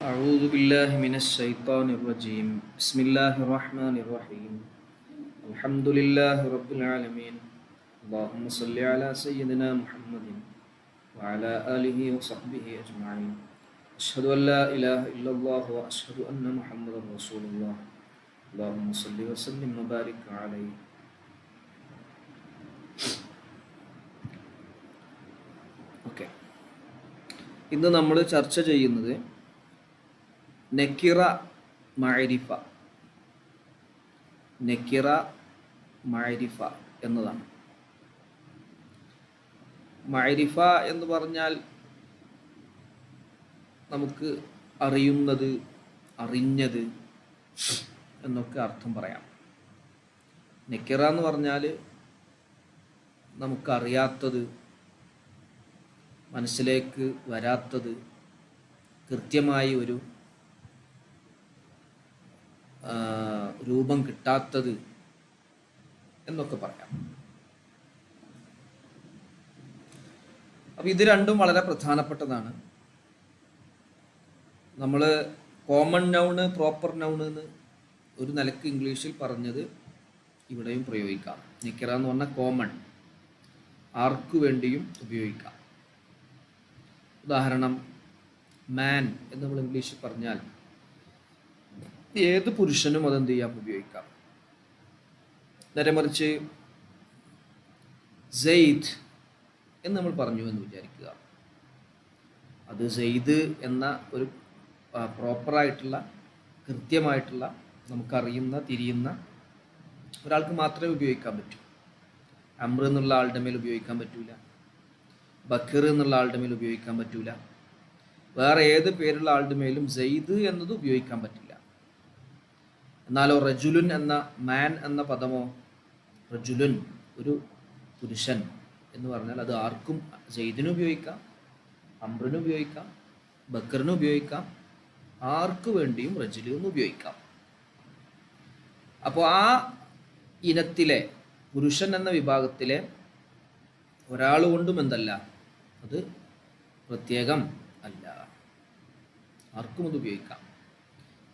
أعوذ بالله من الشيطان الرجيم بسم الله الرحمن الرحيم الحمد لله رب العالمين اللهم صل على سيدنا محمد وعلى آله وصحبه أجمعين أشهد أن لا إله إلا الله وأشهد أن محمدا رسول الله اللهم صل وسلم وبارك عليه. Okay, ഇന്ന് നമ്മൾ ചർച്ച ചെയ്യുന്നത് നക്കിറ മഅരിഫ എന്നതാണ്. മഅരിഫ എന്ന് പറഞ്ഞാൽ നമുക്ക് അറിയുന്നത്, അറിഞ്ഞത് എന്നൊക്കെ അർത്ഥം പറയാം. നക്കിറ എന്ന് പറഞ്ഞാൽ നമുക്കറിയാത്തത്, മനസ്സിലേക്ക് വരാത്തത്, കൃത്യമായി ഒരു രൂപം കിട്ടാത്തത് എന്നൊക്കെ പറയാം. അപ്പം ഇത് രണ്ടും വളരെ പ്രധാനപ്പെട്ടതാണ്. നമ്മൾ കോമൺ നൗണ്, പ്രോപ്പർ നൗണ് എന്ന് ഒരു നിലക്ക് ഇംഗ്ലീഷിൽ പറഞ്ഞത് ഇവിടെയും പ്രയോഗിക്കാം. നിക്കിറ എന്ന് പറഞ്ഞാൽ കോമൺ, ആർക്കു വേണ്ടിയും ഉപയോഗിക്കാം. ഉദാഹരണം, മാൻ എന്ന് നമ്മൾ ഇംഗ്ലീഷിൽ പറഞ്ഞാൽ ഏത് പുരുഷനും അതെന്ത് ചെയ്യാം, ഉപയോഗിക്കാം. നേരെ മറിച്ച് സെയ്ദ് എന്ന് നമ്മൾ പറഞ്ഞു എന്ന് വിചാരിക്കുക, അത് സെയ്ദ് എന്ന ഒരു പ്രോപ്പറായിട്ടുള്ള, കൃത്യമായിട്ടുള്ള, നമുക്കറിയുന്ന, തിരിയുന്ന ഒരാൾക്ക് മാത്രമേ ഉപയോഗിക്കാൻ പറ്റൂ. അമ്ര എന്നുള്ള ആളുടെ മേൽ ഉപയോഗിക്കാൻ പറ്റൂല, ബക്കർ എന്നുള്ള ആളുടെ മേൽ ഉപയോഗിക്കാൻ പറ്റൂല, വേറെ ഏത് പേരുള്ള ആളുടെ മേലും സെയ്ദ് എന്നത് ഉപയോഗിക്കാൻ പറ്റില്ല. എന്നാലോ റജുലുൻ എന്ന, മാൻ എന്ന പദമോ, റജുലുൻ ഒരു പുരുഷൻ എന്ന് പറഞ്ഞാൽ അത് ആർക്കും, സെയ്ദിനും ഉപയോഗിക്കാം, അമ്രിനും ഉപയോഗിക്കാം, ബക്കറിനും ഉപയോഗിക്കാം, ആർക്കു വേണ്ടിയും റജുലു എന്ന് ഉപയോഗിക്കാം. അപ്പോൾ ആ ഇനത്തിലെ, പുരുഷൻ എന്ന വിഭാഗത്തിലെ ഒരാൾ കൊണ്ടും എന്തല്ല, അത് പ്രത്യേകം അല്ല, ആർക്കും അത് ഉപയോഗിക്കാം.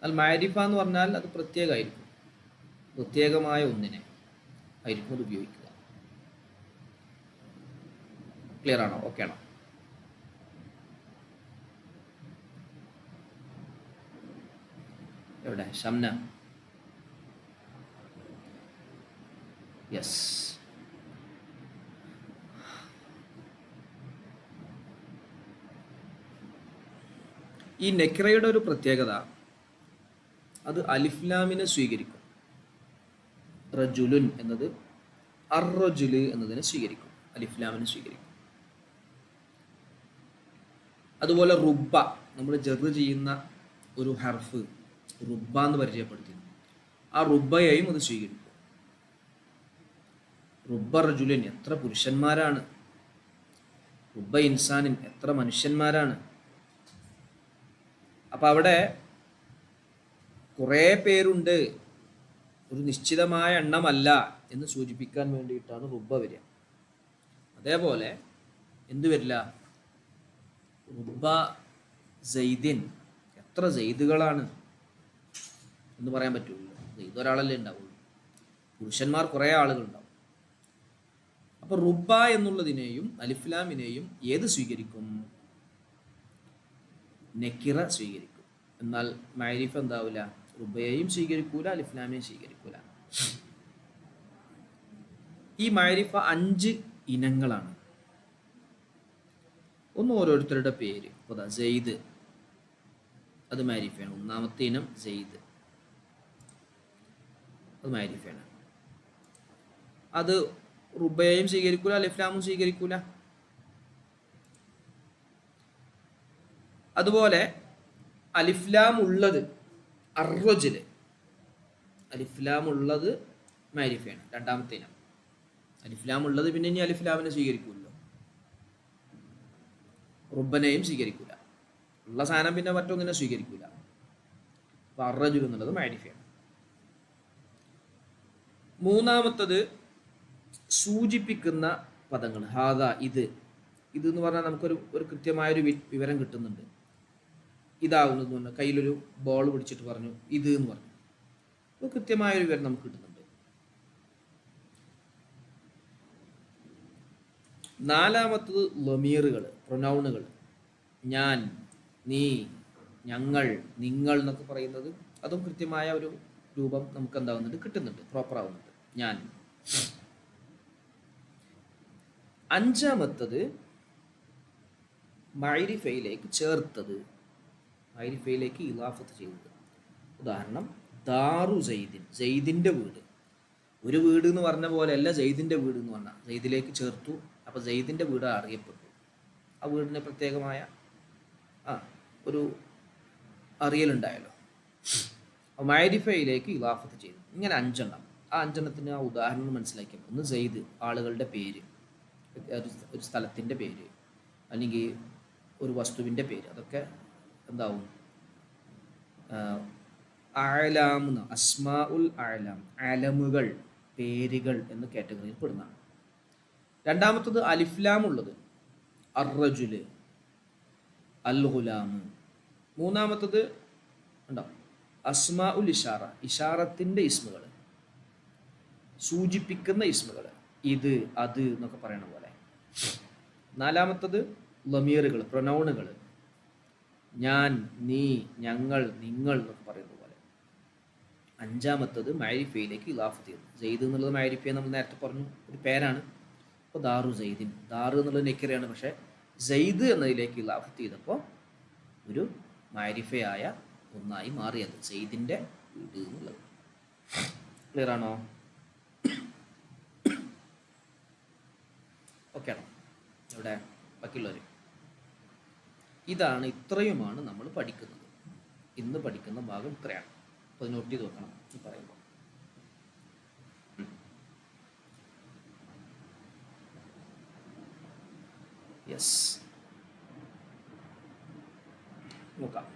എന്നാൽ മാരിഫ എന്ന് പറഞ്ഞാൽ അത് പ്രത്യേകമായിരിക്കും, പ്രത്യേകമായ ഒന്നിനെ ആയിരിക്കും അത് ഉപയോഗിക്കുക. ക്ലിയർ ആണോ? ഓക്കെ ആണോ? എവിടെ ഷംന? യെസ്. ഈ നെക്കിറയുടെ ഒരു പ്രത്യേകത, അത് അലിഫ്ലാമിനെ സ്വീകരിക്കും. റജുലുൻ എന്നത് അർറജുല് എന്നതിനെ സ്വീകരിക്കും, അലിഫ്ലാമിനെ സ്വീകരിക്കും. അതുപോലെ റുബ്ബ, നമ്മൾ ജറ് ചെയ്യുന്ന ഒരു ഹർഫ് റുബ്ബ എന്ന് പരിചയപ്പെടുത്തി, ആ റുബ്ബയെയും അത് സ്വീകരിക്കും. റുബ്ബ റജുലിൻ, എത്ര പുരുഷന്മാരാണ്, റുബ്ബ ഇൻസാനിൻ, എത്ര മനുഷ്യന്മാരാണ്. അപ്പം അവിടെ കുറേ പേരുണ്ട്, ഒരു നിശ്ചിതമായ എണ്ണമല്ല എന്ന് സൂചിപ്പിക്കാൻ വേണ്ടിയിട്ടാണ് റുബ്ബ വരിക. അതേപോലെ എന്തു വരില്ല, റുബ്ബ സെയ്ദിൻ, എത്ര സെയ്ദുകളാണ് എന്ന് പറയാൻ പറ്റുള്ളൂ. സെയ്ദ് ഒരാളല്ലേ ഉണ്ടാവുള്ളൂ, പുരുഷന്മാർ കുറേ ആളുകളുണ്ടാവും. അപ്പോൾ റുബ്ബ എന്നുള്ളതിനെയും അലിഫ്ലാമിനെയും ഏത് സ്വീകരിക്കും? നെക്കിറ സ്വീകരിക്കും. എന്നാൽ മഅരിഫ എന്താവില്ല, റുബയെയും സ്വീകരിക്കൂല, അലിഫ്ലാമിനെയും സ്വീകരിക്കൂല. ഈ മഅരിഫ 5 ഇനങ്ങളാണ്. ഒന്ന് ഓരോരുത്തരുടെ പേര്. അതാ സെയ്ദ്, അത് മഅരിഫയാണ്. ഒന്നാമത്തെ ഇനം സെയ്ദ്, അത് മഅരിഫയാണ്. അത് റുബയെയും സ്വീകരിക്കൂല, അലിഫ്ലാമും സ്വീകരിക്കൂല. അതുപോലെ അലിഫ്ലാം ഉള്ളത് അർറജുല്, അലിഫ്ലാം ഉള്ളത് മഅരിഫയാണ്, രണ്ടാമത്തെ ഇനം. അലിഫ്ലാം ഉള്ളത് പിന്നെ ഇനി അലിഫ്ലാമിനെ സ്വീകരിക്കൂല്ലോ, റുബ്ബനെയും സ്വീകരിക്കൂല, ഉള്ള സാധനം പിന്നെ മറ്റൊന്നിനെ സ്വീകരിക്കൂല. അപ്പൊ അർറജുൽ എന്നുള്ളത് മഅരിഫയാണ്. മൂന്നാമത്തത് സൂചിപ്പിക്കുന്ന പദങ്ങൾ. ഹാദ, ഇത് എന്ന് പറഞ്ഞാൽ നമുക്കൊരു കൃത്യമായൊരു വിവരം കിട്ടുന്നുണ്ട്. ഇതാവുന്നത് പറഞ്ഞു, കയ്യിലൊരു ബോൾ പിടിച്ചിട്ട് പറഞ്ഞു ഇത് എന്ന് പറഞ്ഞു. അപ്പോൾ കൃത്യമായൊരു വിവരം നമുക്ക് കിട്ടുന്നുണ്ട്. നാലാമത്തത് ലമീറുകൾ, പ്രൊനൗണുകൾ. ഞാൻ, നീ, ഞങ്ങൾ, നിങ്ങൾ എന്നൊക്കെ പറയുന്നത് അതും കൃത്യമായ ഒരു രൂപം നമുക്ക് എന്താവുന്നുണ്ട്, കിട്ടുന്നുണ്ട്, പ്രോപ്പർ ആവുന്നുണ്ട്. ഞാൻ. അഞ്ചാമത്തത് മഅരിഫയിലേക്ക് ചേർത്തത്, മഅരിഫയിലേക്ക് ഇലാഫത്ത് ചെയ്തത്. ഉദാഹരണം ദാറു സൈദിൻ, സൈദിൻ്റെ വീട്. ഒരു വീട് എന്ന് പറഞ്ഞ പോലെയല്ല സൈദിൻ്റെ വീട് എന്ന് പറഞ്ഞാൽ, സൈദിലേക്ക് ചേർത്തു, അപ്പോൾ സൈദിൻ്റെ വീട് അറിയപ്പെട്ടു. ആ വീടിന് പ്രത്യേകമായ ഒരു അറിയലുണ്ടായല്ലോ. മഅരിഫയിലേക്ക് ഇലാഫത്ത് ചെയ്തു. ഇങ്ങനെ 5 എണ്ണം. ആ 5 എണ്ണത്തിന് ആ ഉദാഹരണം മനസ്സിലാക്കിയാൽ, ഒന്ന് സൈദ് ആളുകളുടെ പേര്, ഒരു സ്ഥലത്തിൻ്റെ പേര്, അല്ലെങ്കിൽ ഒരു വസ്തുവിൻ്റെ പേര്, അതൊക്കെ എന്താവും ആലാം, അസ്മാ ഉൽ ആലാം, ആലമുകൾ, പേരുകൾ എന്ന കാറ്റഗറിയിൽ പെടുന്നതാണ്. രണ്ടാമത്തത് അലിഫ്ലാം ഉള്ളത്, അർറജുല്, അൽ ഗുലാം. മൂന്നാമത്തത് ഉണ്ടാവും അസ്മാ ഉൽ ഇഷാറ, ഇഷാറത്തിൻ്റെ ഇസ്മുകൾ, സൂചിപ്പിക്കുന്ന ഇസ്മുകൾ, ഇത്, അത് എന്നൊക്കെ പറയണ പോലെ. നാലാമത്തത് ലമീറുകൾ, പ്രൊനൗണുകൾ, ഞാൻ, നീ, ഞങ്ങൾ, നിങ്ങൾ എന്നൊക്കെ പറയുന്ന പോലെ. അഞ്ചാമത്തത് മഅരിഫയിലേക്ക് ഇലാഫത്ത് ചെയ്തു. സെയ്ദ് എന്നുള്ളത് മഅരിഫയെ നമ്മൾ നേരത്തെ പറഞ്ഞു, ഒരു പേരാണ്. അപ്പോൾ ദാറു സൈദിൻ, ദാറു എന്നുള്ളത് നെക്കിറയാണ്, പക്ഷേ സെയ്ദ് എന്നതിലേക്ക് ഇലാഫത്ത് ചെയ്തപ്പോൾ ഒരു മഅരിഫയായ ഒന്നായി മാറിയത്, സെയ്ദിൻ്റെ വീട് എന്നുള്ളത്. ക്ലിയർ ആണോ? ഓക്കെ ആണോ? ഇവിടെ ബാക്കിയുള്ളവർ ഇതാണ്, ഇത്രയുമാണ് നമ്മൾ പഠിക്കുന്നത്. ഇന്ന് പഠിക്കുന്ന ഭാഗം ഇത്രയാണ്. അപ്പോൾ അത് നോട്ട് ചെയ്ത് വെക്കണം ഈ പറയുമ്പോൾ. യെസ്, നോക്കാം.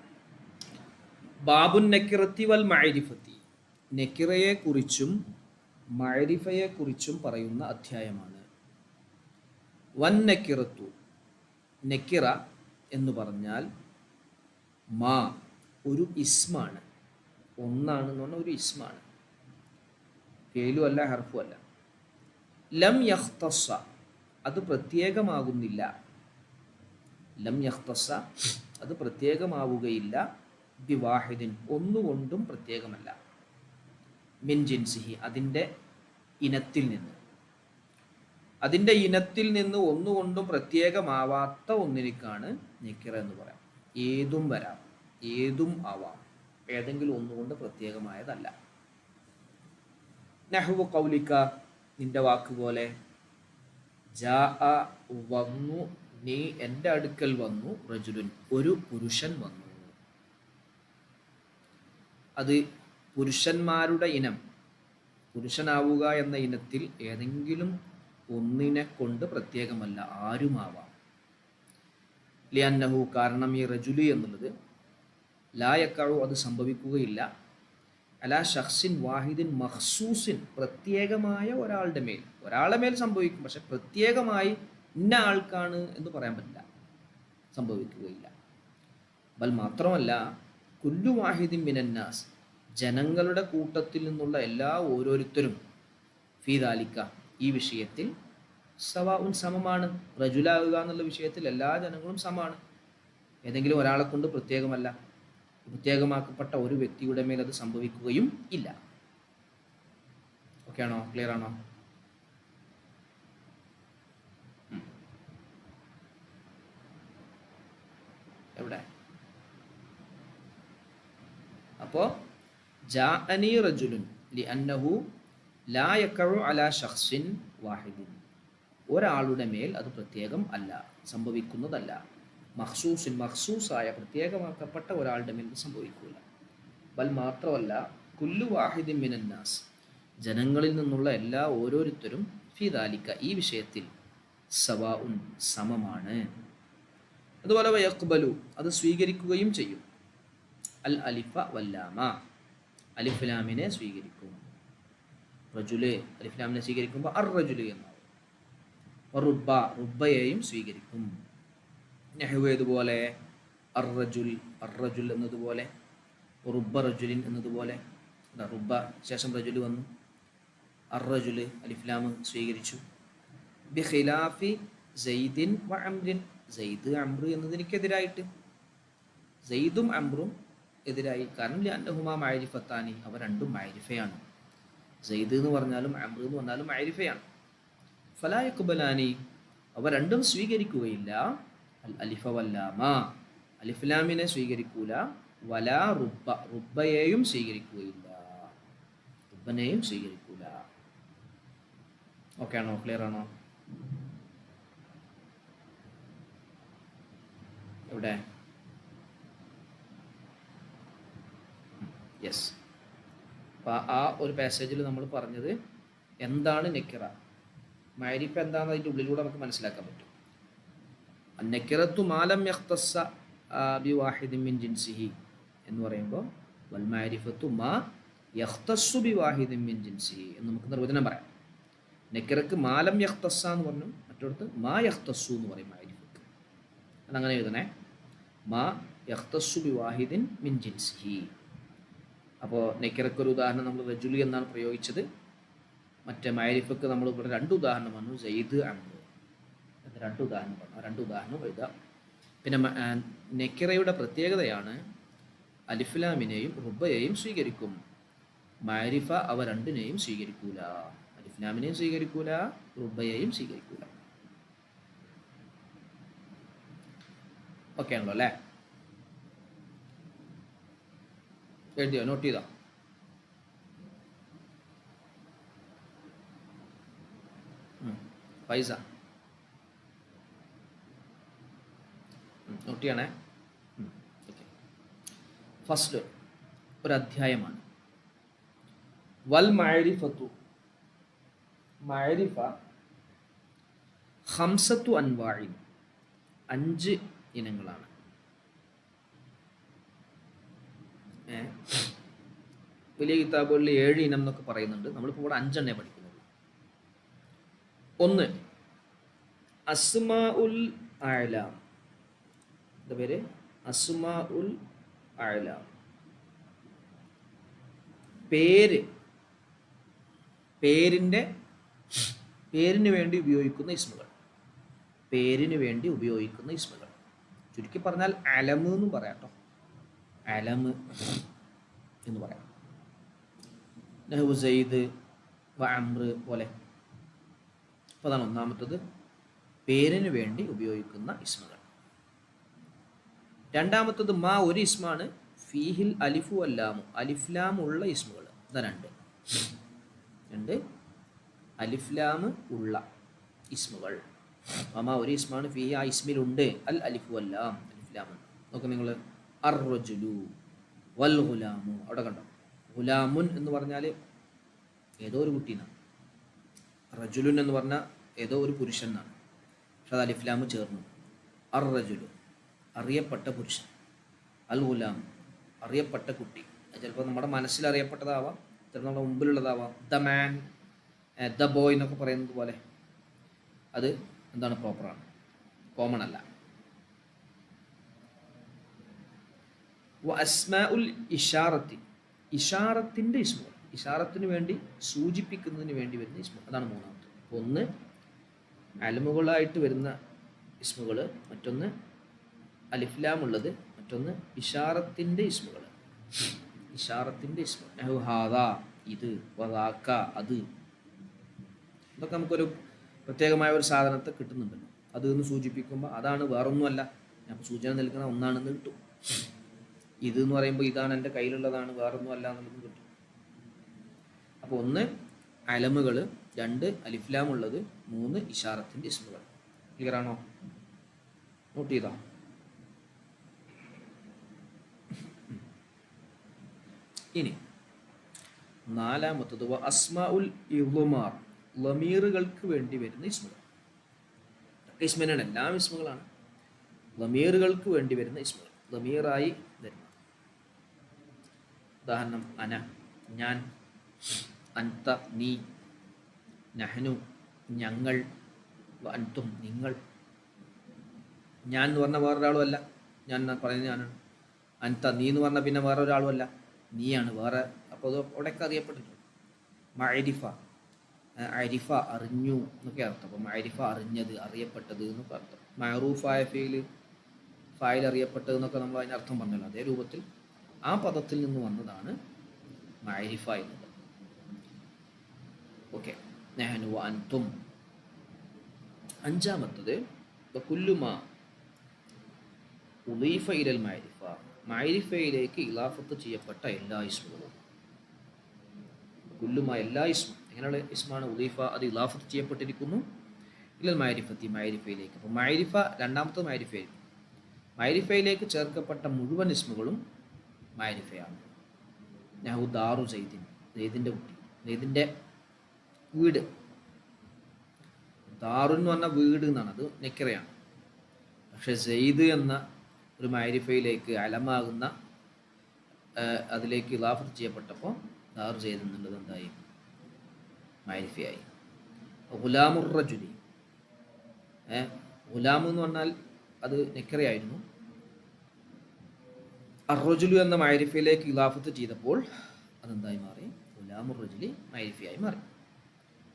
ബാബുൻ നക്കിറത്തി വൽ മഅരിഫത്തി, നക്കിറയെക്കുറിച്ചും മഅരിഫയെക്കുറിച്ചും പറയുന്ന അധ്യായമാണ്. വൻ നക്കിറത്തു, നക്കിറ എന്ന് പറഞ്ഞാൽ മാ, ഒരു ഇസ്മാണ്, ഒന്നാണെന്ന് പറഞ്ഞാൽ ഒരു ഇസ്മാണ്, ഫേലും അല്ല ഹർഫും അല്ല. ലം യഖ്തസ്സ, അത് പ്രത്യേകമാകുന്നില്ല. ലം യഖ്തസ്സ, അത് പ്രത്യേകമാവുകയില്ല. ബിവാഹിദിൻ, ഒന്നുകൊണ്ടും പ്രത്യേകമല്ല. മിൻ ജിൻസിഹി, അതിൻ്റെ ഇനത്തിൽ നിന്ന്, അതിൻ്റെ ഇനത്തിൽ നിന്ന് ഒന്നുകൊണ്ടും പ്രത്യേകമാവാത്ത ഒന്നിനേക്കാണ് നക്കിറ എന്ന് പറയാം. ഏതും വരാം, ഏതും ആവാം, ഏതെങ്കിലും ഒന്നുകൊണ്ട് പ്രത്യേകമായതല്ല. നഹ്വു ഖൗലിക, നിന്റെ വാക്കുപോലെ. ജാഅ, വന്നു, നീ എൻ്റെ അടുക്കൽ വന്നു. റജുലുൻ, ഒരു പുരുഷൻ വന്നു. അത് പുരുഷന്മാരുടെ ഇനം, പുരുഷനാവുക എന്ന ഇനത്തിൽ ഏതെങ്കിലും ഒന്നിനെ കൊണ്ട് പ്രത്യേകമല്ല, ആരുമാവാം. ലിയന്നഹു, കാരണം ഈ റജുലി എന്നുള്ളത് ലാ യഖഉ, അത് സംഭവിക്കുകയില്ല. അലാ ഷഖ്സിൻ വാഹിദിൻ മഖ്സൂസിൻ, പ്രത്യേകമായ ഒരാളുടെ മേൽ, ഒരാളുടെ മേൽ സംഭവിക്കും, പക്ഷെ പ്രത്യേകമായി ഇന്ന ആൾക്കാണ് എന്ന് പറയാൻ പറ്റില്ല, സംഭവിക്കുകയില്ല. ബൽ മാത്രമല്ല, കുല്ലു വാഹിദിൻ മിനന്നാസ്, ജനങ്ങളുടെ കൂട്ടത്തിൽ നിന്നുള്ള എല്ലാ ഓരോരുത്തരും, ഫീ ദാലിക, ഈ വിഷയത്തിൽ, സവാഉൻ, സമമാണ്. റജുലാവുക എന്നുള്ള വിഷയത്തിൽ എല്ലാ ജനങ്ങളും സമമാണ്. ഏതെങ്കിലും ഒരാളെ കൊണ്ട് പ്രത്യേകമല്ല, പ്രത്യേകമാക്കപ്പെട്ട ഒരു വ്യക്തിയുടെ മേൽ അത് സംഭവിക്കുകയും ഇല്ല. ഓക്കെ ആണോ? ക്ലിയർ ആണോ? എവിടെ? അപ്പോൾ ജാഅനി റജുലുൻ ലിഅന്നഹു ലാ യഖഉ അലാ ഷഖ്സിൻ വാഹിദിൻ, ഒരാളുടെ മേൽ അത് പ്രത്യേകം അല്ല, സംഭവിക്കുന്നതല്ല. മഖ്സൂസിൻ, മഖ്സൂസായ പ്രത്യേകമാക്കപ്പെട്ട ഒരാളുടെ മേൽ സംഭവിക്കില്ല. ബൽ മാത്രമല്ല, കുല്ലു വാഹിദിൻ മിനന്നാസ്, ജനങ്ങളിൽ നിന്നുള്ള എല്ലാ ഓരോരുത്തരും, ഫീ ദാലിക, ഈ വിഷയത്തിൽ, സവാഉൻ, സമമാണ്. അതുപോലെ വയഖ്ബലു, അത് സ്വീകരിക്കുകയും ചെയ്യും. അൽ അലിഫ വല്ലാമ, അലിഫ് ലാമിനെ സ്വീകരിക്കും. റജുല്, അലിഫ് ലാമിനെ സ്വീകരിക്കുമ്പോൾ അർ റജുല് എന്നാവും. റുബ്ബ, റുബ്ബയെയും സ്വീകരിക്കും. നഹ്വു, ഇതുപോലെ അർ റജുൽ, അർ-റജുൽ എന്നതുപോലെ, റുബ്ബ റജുലിൻ എന്നതുപോലെ. റുബ്ബ ശേഷം റജുൽ വന്നു, അർ-റജുൽ അലിഫ്ലാം സ്വീകരിച്ചു. ബിഖിലാഫി സെയ്ദിൻ വ അംറിൻ, സെയ്ദ് അംറ് എന്നതിനെതിരായിട്ട്, സെയ്ദും അംറും എതിരായി. കാരണം ലിഅന്നഹുമാ മഅരിഫത്താനി, അവ രണ്ടും മഅരിഫയാണ്. സെയ്ദ് എന്ന് പറഞ്ഞാലും അംറ് എന്ന് പറഞ്ഞാലും മഅരിഫയാണ്. ഫലാ യഖ്ബലാനി, അവ രണ്ടും സ്വീകരിക്കുകയില്ല. അൽ അലിഫ വല്ലാമ, അലിഫ്ലാമിനെ സ്വീകരിക്കൂല. വലാ റുബ്ബ, റുബ്ബയെയും സ്വീകരിക്കുകയില്ല, റുബ്ബനെയും സ്വീകരിക്കൂല. ഓക്കെ ആണോ? ക്ലിയർ ആണോ? എവിടെ? യെസ്. അപ്പോൾ ആ ഒരു പാസേജിൽ നമ്മൾ പറഞ്ഞത് എന്താണ് നെക്കിറ, മഅരിഫ എന്താണെന്ന് അതിൻ്റെ ഉള്ളിലൂടെ നമുക്ക് മനസ്സിലാക്കാൻ പറ്റും. അന്നക്കിറത്തു മാലം യഖ്തസ്സ ബിവാഹിദിൻ മിൻ ജിൻസിഹി എന്ന് പറയുമ്പോൾ വൽ മഅരിഫത്തു മാ യഖ്തസ്സു ബിവാഹിദിൻ മിൻ ജിൻസിഹി എന്ന് നമുക്ക് നിർവചനം പറയാം. നെക്കിറക്ക് മാലം യഖ്തസ്സ എന്ന് പറഞ്ഞു, മറ്റൊരിടത്ത് മാ യഖ്തസ്സു എന്ന് പറയും മഅരിഫക്ക്. അതങ്ങനെ എഴുതണേ, മാ യഖ്തസ്സു ബിവാഹിദിൻ മിൻ ജിൻസിഹി. അപ്പോൾ നെക്കിറക്കൊരു ഉദാഹരണം നമ്മൾ റജുലി എന്നാണ് പ്രയോഗിച്ചത്. മറ്റേ മഅരിഫക്ക് നമ്മൾ ഇവിടെ രണ്ട് ഉദാഹരണം പറഞ്ഞു, സെയ്ദ് അംറ്, രണ്ട് ഉദാഹരണം പറഞ്ഞു. ആ രണ്ട് ഉദാഹരണം എഴുതാം. പിന്നെ നെക്കിറയുടെ പ്രത്യേകതയാണ് അലിഫ്ലാമിനെയും റുബ്ബയെയും സ്വീകരിക്കും, മഅരിഫ അവ രണ്ടിനെയും സ്വീകരിക്കൂല. അലിഫ്ലാമിനെയും സ്വീകരിക്കൂല, റുബ്ബയെയും സ്വീകരിക്കൂല. ഓക്കെ ആണല്ലോ അല്ലേ? എഴുതിയോ? നോട്ട് ചെയ്തോ? പൈസ നോട്ട് ചെയ്യണേ. ഓക്കെ. ഫസ്റ്റ് ഒരു അധ്യായമാണ്. വൽ മഅരിഫത്തു, മഅരിഫ ഖംസത്തു അൻവാഇൻ, 5 ഇനങ്ങളാണ്. വലിയ കിതാബുകളിൽ 7 ഇനം എന്നൊക്കെ പറയുന്നുണ്ട്. നമ്മളിപ്പോൾ ഇവിടെ 5 എണ്ണേ പഠിക്കുന്നുള്ളൂ. 1 അസ്മാഉൽ അഅ്ലാം, എന്താ പേര്? അസ്മാഉൽ അഅ്ലാം, പേര്, പേരിന് വേണ്ടി ഉപയോഗിക്കുന്ന ഇസ്മുകൾ, പേരിന് വേണ്ടി ഉപയോഗിക്കുന്ന ഇസ്മുകൾ. ചുരുക്കി പറഞ്ഞാൽ അലമ് എന്നും പറയാം കേട്ടോ, അലമ് എന്ന് പറയാം. നഹ്വു സെയ്ദ് വ അംറ് പോലെ. അപ്പോൾ അതാണ് ഒന്നാമത്തത്, പേരിന് വേണ്ടി ഉപയോഗിക്കുന്ന ഇസ്മുകൾ. രണ്ടാമത്തത് മാ, ഒരു ഇസ്മാണ്, ഫീഹിൽ അലിഫു അല്ലാമു, അലിഫ്ലാം ഉള്ള ഇസ്മുകൾ. ഇതാ രണ്ട് അലിഫ്ലാം ഉള്ള ഇസ്മുകൾ. മാ ഒരു ഇസ്മാണ്, ഫീ ആ ഇസ്മിലുണ്ട് അൽ അലിഫു അല്ലാം, അലിഫ്ലാമുണ്ട്. നോക്കാം നിങ്ങൾ, അർ-റജുലു വൽ ഗുലാമു, അവിടെ കണ്ടോ? ഗുലാമുൻ എന്ന് പറഞ്ഞാൽ ഏതോ ഒരു കുട്ടീനാണ്, റജുലുൻ എന്ന് പറഞ്ഞാൽ ഏതോ ഒരു പുരുഷൻ എന്നാണ്. പക്ഷെ അത് അലിഫ്ലാമ് ചേർന്നു. അർ-റജുലു അറിയപ്പെട്ട പുരുഷൻ, അൽ ഗുലാം അറിയപ്പെട്ട കുട്ടി. ചിലപ്പോൾ നമ്മുടെ മനസ്സിൽ അറിയപ്പെട്ടതാവാം, ചിലപ്പോൾ നമ്മുടെ മുമ്പിലുള്ളതാവാം. ദ മാൻ, ദ ബോയ് എന്നൊക്കെ പറയുന്നത് പോലെ അത് എന്താണ്? പ്രോപ്പറാണ്, കോമൺ അല്ല. അസ്മാഉൽ ഇഷാറത്തി, ഇഷാറത്തിൻ്റെ ഇസ്മുകൾ, ഇഷാറത്തിന് വേണ്ടി സൂചിപ്പിക്കുന്നതിന് വേണ്ടി വരുന്ന ഇസ്മുകൾ. അതാണ് മൂന്നാമത്തെ. ഒന്ന് അലമുകളായിട്ട് വരുന്ന ഇസ്മുകൾ, മറ്റൊന്ന് അലിഫ്ലാം ഉള്ളത്, മറ്റൊന്ന് ഇഷാറത്തിൻ്റെ ഇസ്മുകൾ. ഇഷാറത്തിൻ്റെ ഇസ്മ, നഹു ഹാദ ഇത്, വദാക അത്, ഇതൊക്കെ നമുക്കൊരു പ്രത്യേകമായ ഒരു സാധനത്തെ കിട്ടുന്നുണ്ടല്ലോ. അത് എന്ന് സൂചിപ്പിക്കുമ്പോൾ അതാണ്, വേറൊന്നുമല്ല, ഞാൻ സൂചന നൽകുന്ന ഒന്നാണെന്ന് കിട്ടും. ഇത് എന്ന് പറയുമ്പോൾ ഇതാണ് എൻ്റെ കയ്യിലുള്ളതാണ്, വേറൊന്നും അല്ല എന്നുള്ളതും കിട്ടും. അപ്പോൾ 1 അലമുകൾ, 2 അലിഫ്ലാം ഉള്ളത്, 3 ഇഷാറത്തിൻ്റെ ഇസ്മുകൾ. ക്ലിയർ ആണോ? നോട്ട് ചെയ്തോ? ഇനി നാലാമത്തത് അസ്മാഉൽ ഇദ്മാർ, ലമീറുകൾക്ക് വേണ്ടി വരുന്ന ഇസ്മുകൾ. ഇസ്മിനാണ്, എല്ലാം ഇസ്മുകളാണ്. ലമീറുകൾക്ക് വേണ്ടി വരുന്ന ഇസ്മുകൾ, ലമീറായി വരുന്ന. ഉദാഹരണം അന, ഞാൻ, അൻത നീ, നഹ്നു ഞങ്ങൾ, അൻതും നിങ്ങൾ. ഞാൻ എന്ന് പറഞ്ഞാൽ വേറൊരാളും അല്ല, ഞാൻ പറയുന്നത് ഞാനാണ്. അൻത നീ എന്ന് പറഞ്ഞാൽ പിന്നെ വേറെ ഒരാളുമല്ല, നീയാണ് വേറെ. അപ്പോൾ അത് അവിടെയൊക്കെ അറിയപ്പെട്ടിട്ടുണ്ട്. മഅരിഫ, അരിഫ അറിഞ്ഞു എന്നൊക്കെ അർത്ഥം. അപ്പം മഅരിഫ അറിഞ്ഞത്, അറിയപ്പെട്ടത് എന്നൊക്കെ അർത്ഥം. മഅറൂഫായ ഫായിൽ അറിയപ്പെട്ടത് എന്നൊക്കെ നമ്മൾ അതിന് അർത്ഥം പറഞ്ഞല്ലോ. അതേ രൂപത്തിൽ ആ പദത്തിൽ നിന്ന് വന്നതാണ് മഅരിഫ എന്നത്. ഓക്കെ, നഹ്നു വ അൻതും. അഞ്ചാമത്തത് കുല്ലുമാ ഉളീഫ ഇലൽ മഅരിഫ, മഅരിഫയിലേക്ക് ഇലാഫത്ത് ചെയ്യപ്പെട്ട എല്ലാ ഇസ്മുകളും. കുല്ലുമാ എല്ലാ ഇസ്മും, എങ്ങനെയുള്ള ഇസ്മാണ് ഉളീഫ, അത് ഇലാഫത്ത് ചെയ്യപ്പെട്ടിരിക്കുന്നു ഇലൽ മഅരിഫത്തി, മഅരിഫയിലേക്ക്. അപ്പോൾ മഅരിഫ രണ്ടാമത്തെ മഅരിഫയായിരിക്കും. മഅരിഫയിലേക്ക് ചേർക്കപ്പെട്ട മുഴുവൻ ഇസ്മുകളും മഅരിഫയാണ്. നഹു ദാറു സൈദിൻ, സെയ്ദിൻ്റെ കുട്ടി, സെയ്ദിൻ്റെ വീട്. ദാറു എന്ന് പറഞ്ഞാൽ വീട് എന്നാണ്, അത് നെക്കിറയാണ്. പക്ഷെ സെയ്ദ് എന്ന ഒരു മഅരിഫയിലേക്ക് അലമാകുന്ന അതിലേക്ക് ഇലാഫത്ത് ചെയ്യപ്പെട്ടപ്പോൾ ദാറു സെയ്ദ് എന്നുള്ളത് എന്തായി? മഅരിഫയായി. ഗുലാമുർ റജുലി, ഗുലാം എന്ന് പറഞ്ഞാൽ അത് നെക്കിറയായിരുന്നു. അർറജുലു എന്ന മഅരിഫയിലേക്ക് ഇലാഫത്ത് ചെയ്തപ്പോൾ അതെന്തായി മാറി? ഗുലാമുർ റജുലി മഅരിഫയായി മാറി.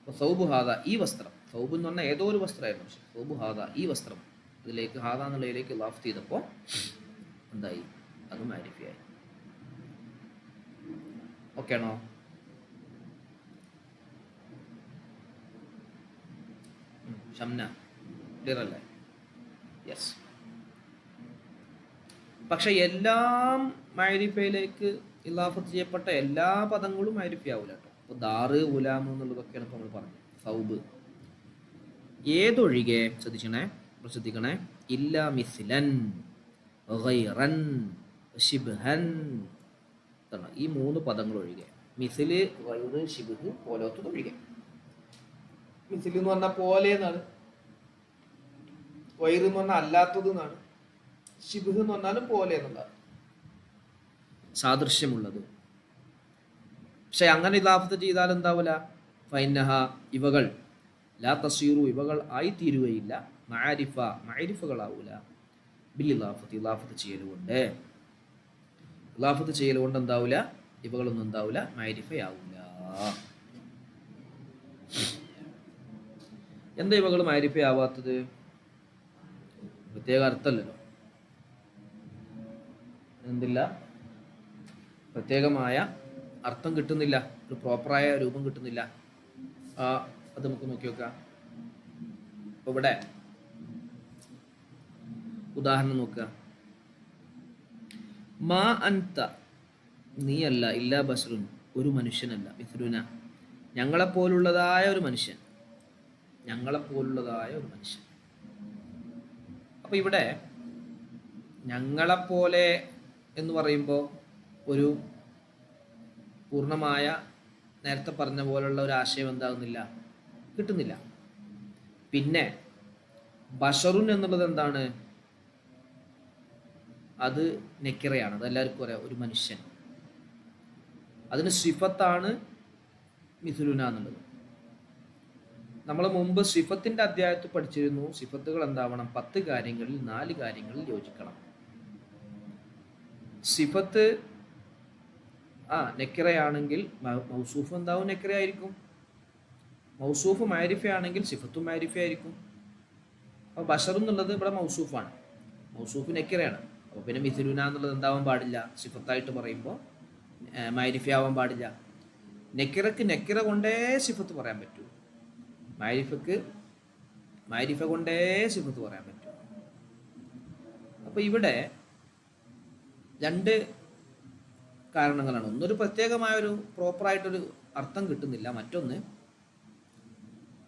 അപ്പോൾ സൗബു ഹാദ, ഈ വസ്ത്രം, സൗബ് എന്ന് പറഞ്ഞാൽ ഏതോ ഒരു വസ്ത്രമായിരുന്നു, പക്ഷെ സൗബു ഹാദ ഈ വസ്ത്രം, ഇതിലേക്ക് ഹാദ എന്നുള്ളതിലേക്ക് ഇലാഫത്ത് ചെയ്തപ്പോൾ എന്തായി? അത് മഅരിഫയായി. ഓക്കെ ആണോ? ഷംന ക്ലിയർ അല്ലേ? യെസ്. പക്ഷെ എല്ലാം മഅരിഫയിലേക്ക് ഇലാഫത്ത് ചെയ്യപ്പെട്ട എല്ലാ പദങ്ങളും മഅരിഫയാവില്ല കേട്ടോ. അപ്പോൾ ദാറ്, ഗുലാം എന്നുള്ളതൊക്കെയാണ് ഇപ്പോൾ നമ്മൾ പറഞ്ഞത്. സൗബ് ഏതൊഴികെ, ശ്രദ്ധിക്കണേ, ഇല്ല മിസ്ലൻ ഗൈറൻ ശിബ്ഹൻ, ഈ മൂന്ന് പദങ്ങൾ ഒഴികെ. മിസ്ല്, ഗൈറ്, ശിബ്ഹ്, പോലത്തത് ഒഴികെ. മിസ്ല് എന്ന് പറഞ്ഞാൽ പോലെ എന്നാണ്, ഗൈറ് എന്ന് പറഞ്ഞാൽ അല്ലാത്തത് എന്നാണ്, ശിബ്ഹ് എന്ന് പറഞ്ഞാലും പോലെ എന്നുള്ളതാണ്, സാദൃശ്യമുള്ളത്. പക്ഷെ അങ്ങനെ ഇലാഫത്ത് ചെയ്താൽ എന്താവില്ല? ഫൈനഹ, ഇവകൾ, ലാ തസീറു, ഇവകൾ ആയിത്തീരുകയില്ല, മഅരിഫ, മഅരിഫകളാവൂല, ബിൽ ഇലാഫത്ത്, ഇലാഫത്ത് ചെയ്യലുകൊണ്ട്. ഇലാഫത്ത് ചെയ്യലുകൊണ്ട് എന്താവില്ല? ഇവകളൊന്നും എന്താവില്ല? മഅരിഫയാവൂല. എന്താ ഇവകൾ മഅരിഫയാവാത്തത്? പ്രത്യേക അർത്ഥമല്ലല്ലോ, എന്തില്ല, പ്രത്യേകമായ അർത്ഥം കിട്ടുന്നില്ല, ഒരു പ്രോപ്പറായ രൂപം കിട്ടുന്നില്ല. അത് നമുക്ക് നോക്കി നോക്കാം. അപ്പോൾ ഇവിടെ ഉദാഹരണം നോക്കുക. മാ അൻത, നീയല്ല, ഇല്ല ബസ്റുൻ, ഒരു മനുഷ്യനല്ല, മിസ്ലുന, ഞങ്ങളെപ്പോലുള്ളതായ ഒരു മനുഷ്യൻ, ഞങ്ങളെപ്പോലുള്ളതായ ഒരു മനുഷ്യൻ. അപ്പോൾ ഇവിടെ ഞങ്ങളെപ്പോലെ എന്ന് പറയുമ്പോൾ ഒരു പൂർണ്ണമായ നേരത്തെ പറഞ്ഞ പോലുള്ള ഒരു ആശയം എന്താകുന്നില്ല, കിട്ടുന്നില്ല. പിന്നെ ബഷറുൻ എന്നുള്ളത് എന്താണ്? അത് നെക്കിറയാണ്, അതെല്ലാവർക്കും അറിയാം, ഒരു മനുഷ്യൻ. അതിന് സിഫത്താണ് മിഥുലുന എന്നുള്ളത്. നമ്മൾ മുമ്പ് സിഫത്തിൻ്റെ അധ്യായത്തിൽ പഠിച്ചിരുന്നു. സിഫത്തുകൾ എന്താവണം? 10 കാര്യങ്ങളിൽ 4 കാര്യങ്ങളിൽ യോജിക്കണം. സിഫത്ത് നെക്കിറയാണെങ്കിൽ മൗസൂഫ് എന്താവും? നെക്കിറയായിരിക്കും. മൗസൂഫ് മാരിഫയാണെങ്കിൽ സിഫത്തും മാരിഫയായിരിക്കും. അപ്പോൾ ബഷർ എന്നുള്ളത് ഇവിടെ മൗസൂഫാണ്, മൗസൂഫ് നെക്കിറയാണ്. അപ്പോൾ പിന്നെ മിഥുലുന എന്നുള്ളത് എന്താവാൻ പാടില്ല? സിഫത്തായിട്ട് പറയുമ്പോൾ മാരിഫയാവാൻ പാടില്ല. നെക്കിറക്ക് നെക്കിറ കൊണ്ടേ സിഫത്ത് പറയാൻ പറ്റൂ, മാരിഫക്ക് മാരിഫ കൊണ്ടേ സിഫത്ത് പറയാൻ പറ്റൂ. അപ്പോൾ ഇവിടെ 2 കാരണങ്ങളാണ്. ഒന്നൊരു പ്രത്യേകമായൊരു പ്രോപ്പറായിട്ടൊരു അർത്ഥം കിട്ടുന്നില്ല, മറ്റൊന്ന്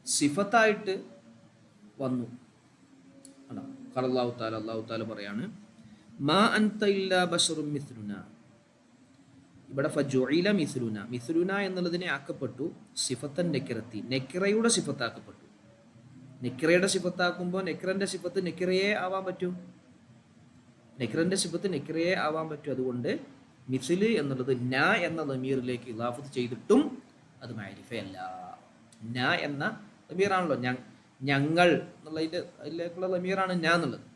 സിഫത്തായിട്ട് വന്നു. അല്ലാഹു തആല പറയാണ്, മാ അൻത ഇല്ലാ ബശറും മിസ്ലുന. ഇവിടെ ഫജുഇല മിസ്ലുന, മിസ്ലുന എന്നുള്ളതിനെ ആക്കപ്പെട്ടു സിഫത്തൻ നെക്കിറത്തി, നെക്കിറയുടെ സിഫത്താക്കപ്പെട്ടു. നെക്കിറയുടെ സിഫത്താക്കുമ്പോൾ നെക്കിറന്റെ സിഫത്ത് നെക്കിറയെ ആവാൻ പറ്റും, നെക്കിറന്റെ സിഫത്ത് നെക്കിറയെ ആവാൻ പറ്റും. അതുകൊണ്ട് മിസ്ല് എന്നുള്ളത് ന എന്ന ലമീറിലേക്ക് ഇലാഫത്ത് ചെയ്തിട്ടും അത് മാരിഫയല്ല. ന എന്ന ലമീറാണല്ലോ, ഞങ്ങൾ എന്നുള്ളതിലേക്കുള്ള ലമീറാണ് ന എന്നുള്ളത്.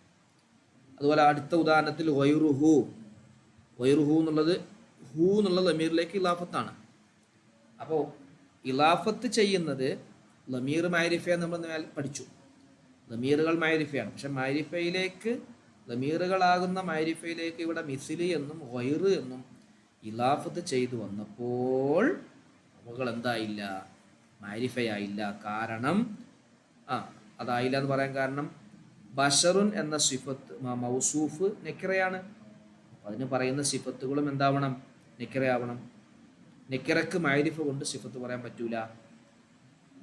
അതുപോലെ അടുത്ത ഉദാഹരണത്തിൽ ഗൈറുഹു, വൈറുഹു എന്നുള്ളത് ഹൂ എന്നുള്ള ലമീറിലേക്ക് ഇലാഫത്താണ്. അപ്പോൾ ഇലാഫത്ത് ചെയ്യുന്നത് ലമീർ മാരിഫ നമ്മൾ പഠിച്ചു. ലമീറുകൾ മാരിഫയാണ്. പക്ഷെ മാരിഫയിലേക്ക് ലമീറുകളാകുന്ന മാരിഫയിലേക്ക് ഇവിടെ മിസിലി എന്നും വൈറ് എന്നും ഇലാഫത്ത് ചെയ്തു വന്നപ്പോൾ അവകൾ എന്തായില്ല? മാരിഫയായില്ല. കാരണം അതായില്ല എന്ന് പറയാൻ കാരണം ബഷറുൻ എന്ന സിഫത്ത് മൗസൂഫ് നെക്കിറയാണ്. അതിന് പറയുന്ന സിഫത്തുകളും എന്താവണം? നെക്കിറയാവണം. നെക്കിറക്ക് മാരിഫ കൊണ്ട് സിഫത്ത് പറയാൻ പറ്റൂല.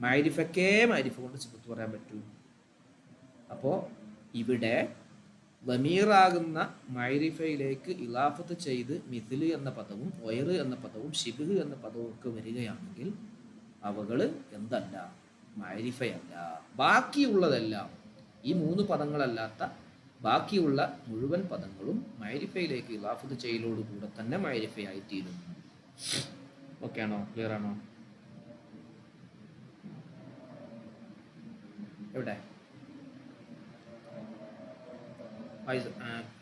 മാരിഫക്കേ മാരിഫ കൊണ്ട് സിഫത്ത് പറയാൻ പറ്റൂ. അപ്പോൾ ഇവിടെ ലമീറാകുന്ന മാരിഫയിലേക്ക് ഇലാഫത്ത് ചെയ്ത് മിഥില് എന്ന പദവും വയറ് എന്ന പദവും ഷിബ്ഹ് എന്ന പദവും ഒക്കെ വരികയാണെങ്കിൽ അവകൾ എന്തല്ല? മാരിഫയല്ല. ബാക്കിയുള്ളതെല്ലാം, ഈ 3 പദങ്ങളല്ലാത്ത ബാക്കിയുള്ള മുഴുവൻ പദങ്ങളും മാരിഫയിലേക്ക് ഇലാഫത്ത് ചെയ്യലോടുകൂടെ തന്നെ മാരിഫയായി തീരും. ഓക്കെ ആണോ? ക്ലിയർ ആണോ? എവിടെ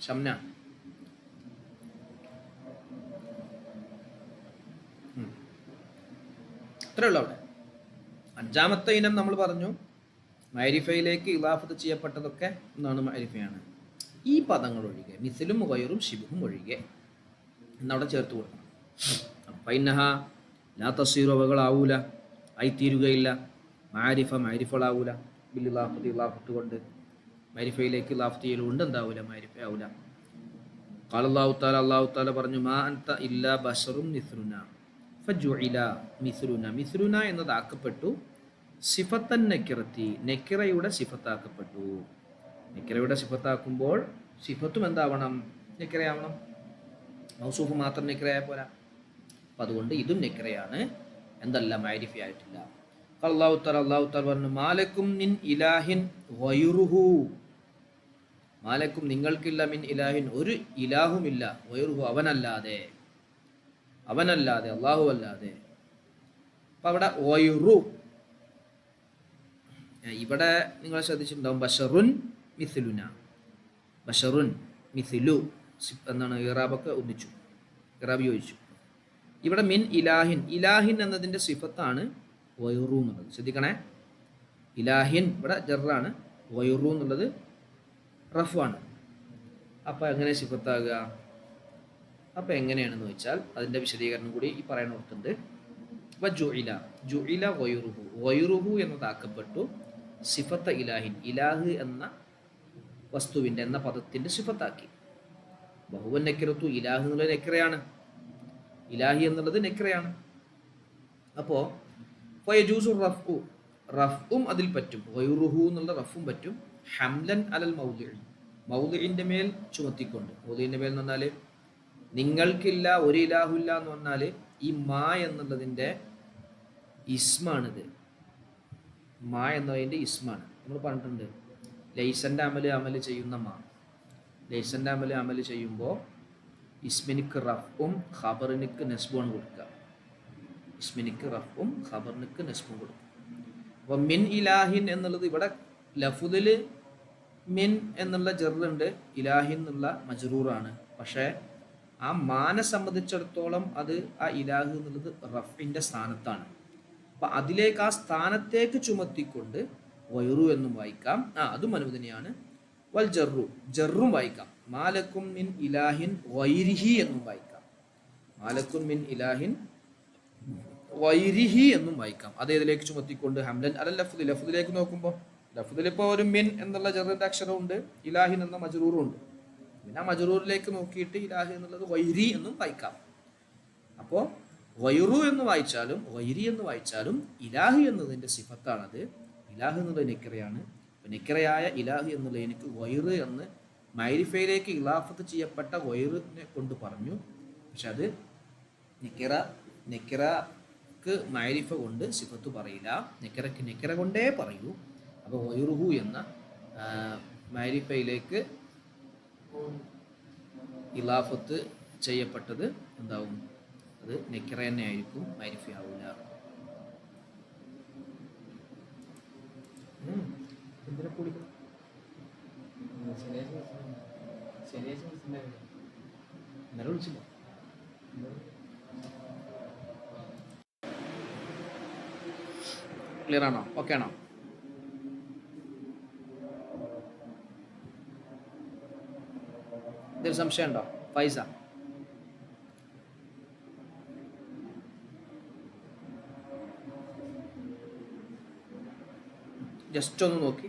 ഷംന? ഇത്രേ ഉള്ളൂ. അവിടെ 5ാമത്തെ ഇനം നമ്മൾ പറഞ്ഞു മാരിഫയിലേക്ക് ഇലാഫത്ത് ചെയ്യപ്പെട്ടതൊക്കെ എന്താണ്? മാരിഫയാണ്. ഈ പദങ്ങൾ ഒഴികെ, മിസിലും ഗൈറും ഷിബ്ഹും ഒഴികെ എന്നവിടെ ചേർത്ത് കൊടുക്കണം. ഫൈനഹ ലാ തസീറു, അവകളാവൂല, ആയിത്തീരുകയില്ല. മാരിഫകളാവൂല. ബിൽ ഇലാഫത്ത്, ഇലാഫത്ത് കൊണ്ട് മാരിഫയിലേക്ക് ഇലാഫത്ത് ചെയ്യലുകൊണ്ട് എന്താവൂല? മാരിഫ ആവൂല. ഖാല അല്ലാഹു തആല, അല്ലാഹു തആല പറഞ്ഞു, മാ അൻത ഇല്ലാ ബശറും മിസ്ലുനാ ഫജുഇല മിസ്ലുന. മിസ്ലുന എന്നതാക്കപ്പെട്ടു സിഫത്തൻ നെക്കിറത്തി, നെക്കിറയുടെ സിഫത്താക്കപ്പെട്ടു. നെക്കിറയുടെ സിഫത്താക്കുമ്പോൾ സിഫത്തും എന്താവണം? നെക്കിറയാവണം. മൗസൂഫ് മാത്രം നെക്കിറയായ പോരാ. അപ്പം അതുകൊണ്ട് ഇതും നെക്കിറയാണ്, എന്തല്ല? മാരിഫ ആയിട്ടില്ല. അല്ലാഹു തആല പറഞ്ഞു, മാലക്കും മിൻ ഇലാഹിൻ ഗൈറുഹു. മാലക്കും നിങ്ങൾക്കില്ല, മിൻ ഇലാഹിൻ ഒരു ഇലാഹുമില്ല, ഗൈറുഹു അവനല്ലാതെ, അല്ലാഹു അല്ലാതെ. അപ്പം അവിടെ ഗൈറു, ഇവിടെ നിങ്ങൾ ശ്രദ്ധിച്ചിട്ടുണ്ടാവും, ബഷറുൻ മിഥിലുന, ബഷറുൻ മിഥിലു എന്നാണ് ഇറാബൊക്കെ ഒന്നിച്ചു, ഇറാബ് ചോദിച്ചു. ഇവിടെ മിൻ ഇലാഹിൻ, ഇലാഹിൻ എന്നതിൻ്റെ സിഫത്താണ് വൈറു എന്നുള്ളത്. ശ്രദ്ധിക്കണേ, ഇലാഹിൻ ഇവിടെ ജറാണ്, വൈറു എന്നുള്ളത് റഫാണ്. അപ്പം എങ്ങനെ സിഫത്താകുക? അപ്പം എങ്ങനെയാണെന്ന് വെച്ചാൽ അതിൻ്റെ വിശദീകരണം കൂടി ഈ പറയുന്നിടത്തുണ്ട്. ജുഇല, ജുഇല വൈറുഹു, വൈറുഹു എന്നതാക്കപ്പെട്ടു സിഫത്ത ഇലാഹിൻ, ഇലാഹ് എന്ന വസ്തുവിൻ്റെ എന്ന പദത്തിൻ്റെ സിഫത്താക്കി. ബഹുവൻ നെക്കിറത്തു, ഇലാഹ് എന്നുള്ളത് നെക്കിറയാണ്, ഇലാഹി എന്നുള്ളത് നെക്കിറയാണ്. അപ്പോൾ ഫയജൂസു റഫ്ഉ, റഫ്ഉം അതിൽ പറ്റും, ഗൈറുഹു എന്നുള്ള റഫും പറ്റും. ഹംലൻ അലൽ മൗദിഇ, മൗദിഇൻ്റെ മേൽ ചുമത്തിക്കൊണ്ട്. മൗദിഇൻ്റെ മേൽ എന്ന് പറഞ്ഞാൽ നിങ്ങൾക്കില്ല, ഒരു ഇലാഹുല്ല എന്ന് പറഞ്ഞാൽ ഈ മാ എന്നുള്ളതിൻ്റെ ഇസ്മാണിത്. മാ എന്നതിൻ്റെ ഇസ്മാണ്. നമ്മൾ പറഞ്ഞിട്ടുണ്ട്, ലൈസൻ്റെ അമല് ചെയ്യുന്ന മാ, ലൈസൻ്റെ അമല് ചെയ്യുമ്പോൾ ഇസ്മിനിക്ക് റഫും ഖബറിനിക്ക് നെസ്ബുമാണ് കൊടുക്കുക. ഇസ്മിനിക്ക് റഫും ഖബറിനിക്ക് നെസ്ബും കൊടുക്കുക. അപ്പോൾ മിൻ ഇലാഹിൻ എന്നുള്ളത് ഇവിടെ ലഫുദിൽ മിൻ എന്നുള്ള ജറുണ്ട്, ഇലാഹിൻ എന്നുള്ള മജ്റൂറാണ്. പക്ഷേ ആ മാനെ സംബന്ധിച്ചിടത്തോളം അത് ആ ഇലാഹ് എന്നുള്ളത് റഫിൻ്റെ സ്ഥാനത്താണ്. അപ്പം അതിലേക്ക്, ആ സ്ഥാനത്തേക്ക് ചുമത്തിക്കൊണ്ട് വൈറു എന്നും വായിക്കാം, അതും അനുവദനീയാണ്. വൽ ജറു, ജറും വായിക്കാം. മാലക്കും മിൻ ഇലാഹിൻ വൈരിഹി എന്നും വായിക്കാം. മാലക്കും മിൻ ഇലാഹിൻ വൈരിഹി എന്നും വായിക്കാം. അത് ഇതിലേക്ക് ചുമത്തിക്കൊണ്ട് ഹംലൻ അല്ല ലഫ്ദ്, ലഫ്ദിലേക്ക് നോക്കുമ്പോൾ ലഫ്ദിൽ ഇപ്പോൾ ഒരു മിൻ എന്നുള്ള ജറിൻ്റെ അക്ഷരമുണ്ട്, ഇലാഹിൻ എന്ന മജ്റൂറും ഉണ്ട്. പിന്നെ ആ മജ്റൂറിലേക്ക് നോക്കിയിട്ട് ഇലാഹി എന്നുള്ളത് വൈരി എന്നും വായിക്കാം. അപ്പോൾ വൈറു എന്ന് വായിച്ചാലും വൈരി എന്ന് വായിച്ചാലും ഇലാഹി എന്നതിൻ്റെ സിഫത്താണത്. ഇലാഹ് എന്നുള്ളത് നെക്കിറയാണ്. നെക്കിറയായ ഇലാഹി എന്നുള്ള എനിക്ക് വൈറ് എന്ന് മൈരിഫയിലേക്ക് ഇലാഫത്ത് ചെയ്യപ്പെട്ട വൈറിനെ കൊണ്ട് പറഞ്ഞു. പക്ഷെ അത് നെക്കിറക്ക് മൈരിഫ കൊണ്ട് സിഫത്ത് പറയില്ല, നെക്കിറക്ക് നെക്കിറ കൊണ്ടേ പറയൂ. അപ്പോൾ വൈറുഹു എന്ന മൈരിഫയിലേക്ക് ഇലാഫത്ത് ചെയ്യപ്പെട്ടത് എന്താവും? അത് നെക്കിറ തന്നെ ആയിരിക്കും, മൈരിഫ ആവില്ല. എന്തിനെ കുടിക്കണം? ഇന്നലെ വിളിച്ചില്ല. ക്ലിയർ ആണോ? ഓക്കെ ആണോ? ഇതിൽ സംശയം ഉണ്ടോ? ഫൈസ ജസ്റ്റ് ഒന്ന് നോക്കി